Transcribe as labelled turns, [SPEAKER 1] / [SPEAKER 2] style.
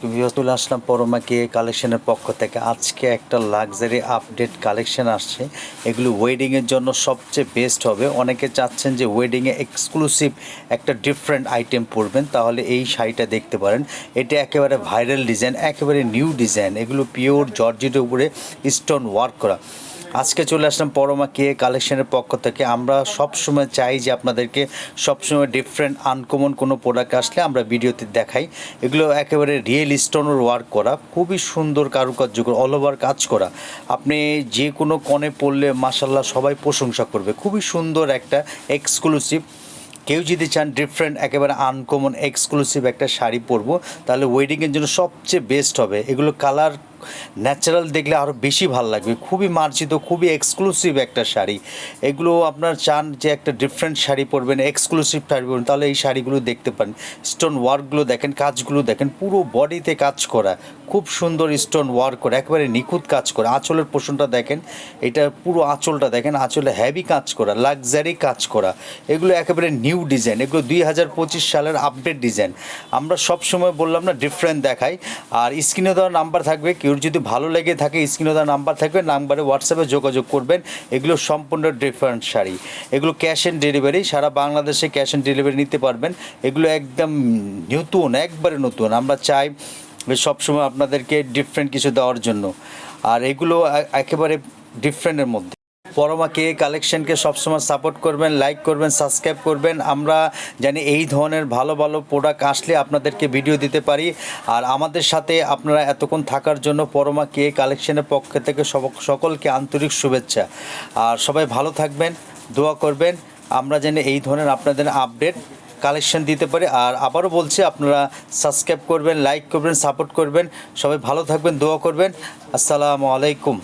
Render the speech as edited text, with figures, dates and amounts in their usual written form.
[SPEAKER 1] চলে আসলাম পরমাকে কালেকশনের পক্ষ থেকে। আজকে একটা লাক্সারি আপডেট কালেকশন আসছে, এগুলো ওয়েডিংয়ের জন্য সবচেয়ে বেস্ট হবে। অনেকে চাচ্ছেন যে ওয়েডিংয়ে এক্সক্লুসিভ একটা ডিফারেন্ট আইটেম পরবেন, তাহলে এই শাড়িটা দেখতে পারেন। এটা একেবারে ভাইরাল ডিজাইন, একেবারে নিউ ডিজাইন। এগুলো পিওর জর্জেটের উপরে স্টোন ওয়ার্ক করা। আজকে চলে আসলাম পরমা কে কালেকশনের পক্ষ থেকে। আমরা সবসময় চাই যে আপনাদেরকে সবসময় ডিফারেন্ট আনকমন কোনো প্রোডাক্ট আসলে আমরা ভিডিওতে দেখাই। এগুলো একেবারে রিয়েল স্টোনের ওয়ার্ক করা, খুবই সুন্দর কারুকার্য করে অল ওভার কাজ করা। আপনি যে কোনো কনে পরলে মাশাল্লাহ সবাই প্রশংসা করবে। খুবই সুন্দর একটা এক্সক্লুসিভ। কেউ যদি চান ডিফারেন্ট একেবারে আনকমন এক্সক্লুসিভ একটা শাড়ি পরবো, তাহলে ওয়েডিংয়ের জন্য সবচেয়ে বেস্ট হবে। এগুলো কালার ন্যাচারাল দেখলে আরও বেশি ভালো লাগবে। খুবই মার্জিত, খুবই এক্সক্লুসিভ একটা শাড়ি। এগুলো আপনার চান যে একটা ডিফারেন্ট শাড়ি পরবেন, এক্সক্লুসিভ শাড়ি পরবেন, তাহলে এই শাড়িগুলো দেখতে পারেন। স্টোন ওয়ার্কগুলো দেখেন, কাজগুলো দেখেন, পুরো বডিতে কাজ করা, খুব সুন্দর স্টোন ওয়ার্ক করা, একেবারে নিখুঁত কাজ করা। আঁচলের পোষণটা দেখেন, এটা পুরো আঁচলটা দেখেন, আঁচলে হেভি কাজ করা, লাক্সারি কাজ করা। এগুলো একেবারে নিউ ডিজাইন, এগুলো 2025 সালের আপডেট ডিজাইন। আমরা সব সময় বললাম না ডিফারেন্ট দেখাই। আর স্ক্রিনে দেওয়া নাম্বার থাকবে, কেউ যদি ভালো লেগে থাকে স্ক্রিনে দেওয়া নাম্বার থাকবে, নাম্বারে হোয়াটসঅ্যাপে যোগাযোগ করবেন। এগুলো সম্পূর্ণ ডিফারেন্ট শাড়ি। এগুলো ক্যাশ অন ডেলিভারি, সারা বাংলাদেশে ক্যাশ অন ডেলিভারি নিতে পারবেন। এগুলো একদম নতুন, একবারে নতুন। আমরা চাই সবসময় আপনাদেরকে ডিফারেন্ট কিছু দেওয়ার জন্য। আর এগুলো একেবারে ডিফারেন্টের মধ্যে। পরমাকে কালেকশনকে সবসময় সাপোর্ট করবেন, লাইক করবেন, সাবস্ক্রাইব করবেন। আমরা জানি এই ধরনের ভালো ভালো প্রোডাক্ট আসলে আপনাদেরকে ভিডিও দিতে পারি। আর আমাদের সাথে আপনারা এতক্ষণ থাকার জন্য পরমাকে কালেকশনের পক্ষ থেকে সকলকে আন্তরিক শুভেচ্ছা। আর সবাই ভালো থাকবেন, দোয়া করবেন আমরা জানি এই ধরনের আপনাদের আপডেট কালেকশন দিতে পারি। আর আবারও বলছি, আপনারা সাবস্ক্রাইব করবেন, লাইক করবেন, সাপোর্ট করবেন। সবাই ভালো থাকবেন, দোয়া করবেন। আসসালামু আলাইকুম।